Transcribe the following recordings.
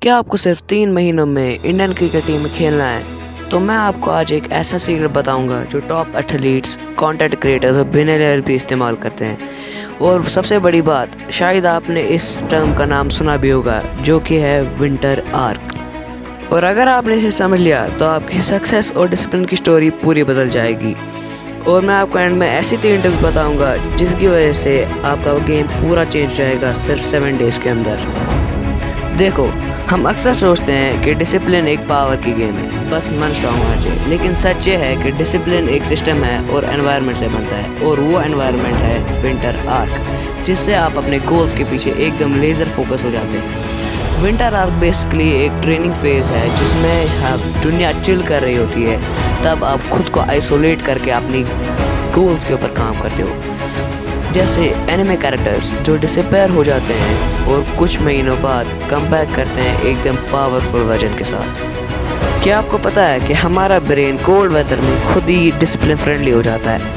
क्या आपको सिर्फ 3 महीनों में इंडियन क्रिकेट टीम में खेलना है? तो मैं आपको आज एक ऐसा सीक्रेट बताऊंगा जो टॉप एथलीट्स, कंटेंट क्रिएटर्स और बिलियनियर भी इस्तेमाल करते हैं। और सबसे बड़ी बात, शायद आपने इस टर्म का नाम सुना भी होगा, जो कि है विंटर आर्क। और अगर आपने इसे समझ लिया तो आपकी सक्सेस और डिसिप्लिन की स्टोरी पूरी बदल जाएगी। और मैं आपको एंड में ऐसी 3 टिप्स बताऊंगा जिसकी वजह से आपका गेम पूरा चेंज हो जाएगा सिर्फ 7 डेज़ के अंदर। देखो, हम अक्सर सोचते हैं कि डिसिप्लिन एक पावर की गेम है, बस मन स्ट्रांग होना चाहिए। लेकिन सच ये है कि डिसिप्लिन एक सिस्टम है और एनवायरनमेंट से बनता है, और वो एनवायरनमेंट है विंटर आर्क, जिससे आप अपने गोल्स के पीछे एकदम लेज़र फोकस हो जाते हैं। विंटर आर्क बेसिकली एक ट्रेनिंग फेज है जिसमें आप दुनिया चिल कर रही होती है, तब आप खुद को आइसोलेट करके अपनी गोल्स के ऊपर काम करते हो। जैसे एनिमे कैरेक्टर्स जो डिसअपीयर हो जाते हैं और कुछ महीनों बाद कम बैक करते हैं एकदम पावरफुल वर्जन के साथ। क्या आपको पता है कि हमारा ब्रेन कोल्ड वेदर में खुद ही डिसिप्लिन फ्रेंडली हो जाता है,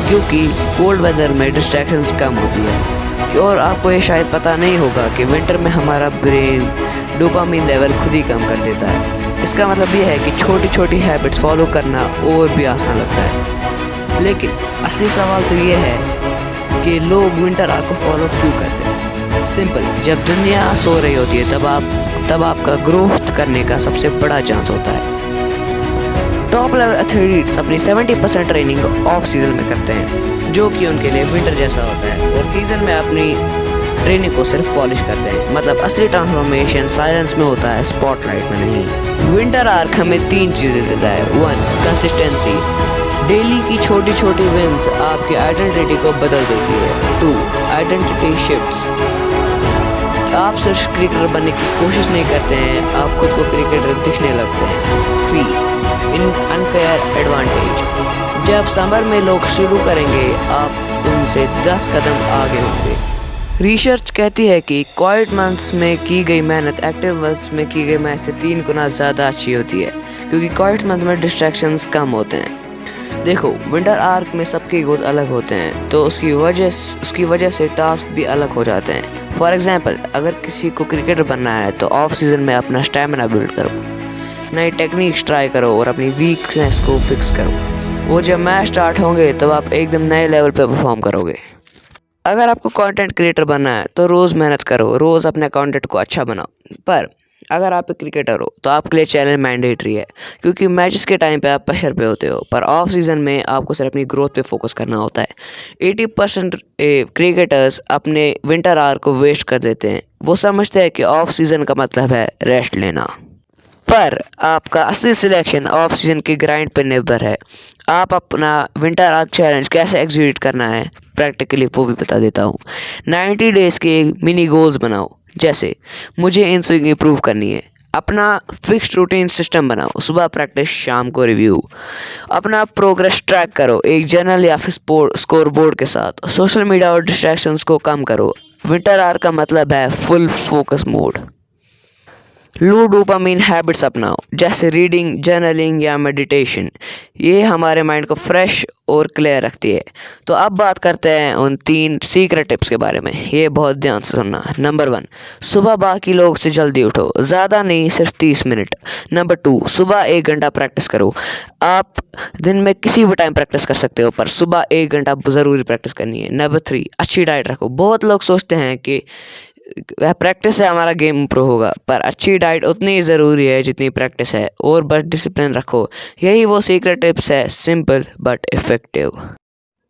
क्योंकि कोल्ड वेदर में डिस्ट्रैक्शंस कम होती है। और आपको ये शायद पता नहीं होगा कि विंटर में हमारा ब्रेन डोपामिन लेवल खुद ही कम कर देता है। इसका मतलब ये है कि छोटी छोटी हैबिट्स फॉलो करना और भी आसान लगता है। लेकिन असली सवाल तो ये है कि लोग विंटर आर्क को फॉलो क्यों करते हैं। सिंपल, जब दुनिया सो रही होती है तब आपका ग्रोथ करने का सबसे बड़ा चांस होता है। टॉप लेवल एथलीट्स अपनी 70% ट्रेनिंग ऑफ सीजन में करते हैं, जो कि उनके लिए विंटर जैसा होता है, और सीजन में अपनी ट्रेनिंग को सिर्फ पॉलिश करते हैं। मतलब असली ट्रांसफॉर्मेशन साइलेंस में होता है, स्पॉटलाइट में नहीं। विंटर आर्क हमें 3 चीज़ें देता है। 1, कंसिस्टेंसी, डेली की छोटी छोटी विंस आपकी आइडेंटिटी को बदल देती है। 2, आइडेंटिटी शिफ्ट्स, आप सिर्फ क्रिकेटर बनने की कोशिश नहीं करते हैं, आप खुद को क्रिकेटर दिखने लगते हैं। 3, इन अनफेयर एडवांटेज, जब समर में लोग शुरू करेंगे आप उनसे 10 कदम आगे होंगे। रिसर्च कहती है कि क्वाइट मंथ्स में की गई मेहनत एक्टिव मंथ्स में की गई मेहनत से 3 गुना ज़्यादा अच्छी होती है, क्योंकि क्वाइट मंथ में डिस्ट्रैक्शंस कम होते हैं। देखो, विंटर आर्क में सबके गोल्स अलग होते हैं, तो उसकी वजह से टास्क भी अलग हो जाते हैं। फॉर एग्जांपल, अगर किसी को क्रिकेटर बनना है तो ऑफ सीजन में अपना स्टैमिना बिल्ड करो, नई टेक्निक्स ट्राई करो और अपनी वीकनेस को फिक्स करो। और जब मैच स्टार्ट होंगे तब आप एकदम नए लेवल पे परफॉर्म करोगे। अगर आपको कंटेंट क्रिएटर बनना है तो रोज़ मेहनत करो, रोज़ अपने कंटेंट को अच्छा बनाओ। पर अगर आप एक क्रिकेटर हो तो आपके लिए चैलेंज मैंडेटरी है, क्योंकि मैचेस के टाइम पे आप प्रेशर पे होते हो, पर ऑफ सीजन में आपको सिर्फ अपनी ग्रोथ पे फोकस करना होता है। 80% क्रिकेटर्स अपने विंटर आवर्स को वेस्ट कर देते हैं। वो समझते हैं कि ऑफ सीजन का मतलब है रेस्ट लेना, पर आपका असली सिलेक्शन ऑफ सीजन के ग्राइंड पर निर्भर है। आप अपना विंटर आर्क चैलेंज कैसे एग्जीक्यूट करना है प्रैक्टिकली वो भी बता देता हूँ। 90 डेज़ के मिनी गोल्स बनाओ, जैसे मुझे इन स्विंग इंप्रूव करनी है। अपना फिक्स्ड रूटीन सिस्टम बनाओ, सुबह प्रैक्टिस, शाम को रिव्यू। अपना प्रोग्रेस ट्रैक करो एक जर्नल या फिर स्कोर बोर्ड के साथ। सोशल मीडिया और डिस्ट्रैक्शंस को कम करो। विंटर आर्क का मतलब है फुल फोकस मोड। लो डोपामिन हैबिट्स अपनाओ, जैसे रीडिंग, जर्नलिंग या मेडिटेशन। ये हमारे माइंड को फ्रेश और क्लियर रखती है। तो अब बात करते हैं उन 3 सीक्रेट टिप्स के बारे में। ये बहुत ध्यान से सुनना। नंबर 1, सुबह बाकी लोग से जल्दी उठो, ज़्यादा नहीं, सिर्फ 30 मिनट। नंबर 2, सुबह 1 घंटा प्रैक्टिस करो। आप दिन में किसी भी टाइम प्रैक्टिस कर सकते हो, पर सुबह 1 घंटा ज़रूरी प्रैक्टिस करनी है। नंबर 3, अच्छी डाइट रखो। बहुत लोग सोचते हैं कि वह प्रैक्टिस से हमारा गेम इम्प्रूव होगा, पर अच्छी डाइट उतनी ही ज़रूरी है जितनी प्रैक्टिस है। और बस डिसिप्लिन रखो। यही वो सीक्रेट टिप्स है, सिंपल बट इफ़ेक्टिव।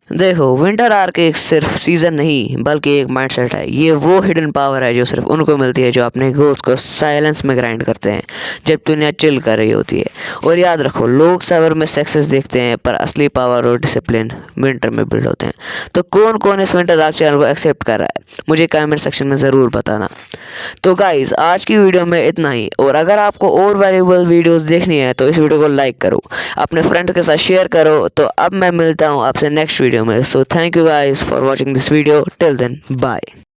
देखो, विंटर आर्क एक सिर्फ सीज़न नहीं बल्कि एक माइंडसेट है। ये वो हिडन पावर है जो सिर्फ उनको मिलती है जो अपने गोल्स को साइलेंस में ग्राइंड करते हैं जब दुनिया चिल कर रही होती है। और याद रखो, लोग समर में सक्सेस देखते हैं, पर असली पावर और डिसिप्लिन विंटर में बिल्ड होते हैं। तो कौन कौन इस विंटर आर्क चैनल को एक्सेप्ट कर रहा है, मुझे कमेंट सेक्शन में ज़रूर बताना। तो गाइज़, आज की वीडियो में इतना ही। और अगर आपको और वैल्यूबल वीडियोज़ देखनी है तो इस वीडियो को लाइक करो, अपने फ्रेंड के साथ शेयर करो। तो अब मैं मिलता हूँ आपसे नेक्स्ट वीडियो में। So thank you guys for watching this video. Till then, bye.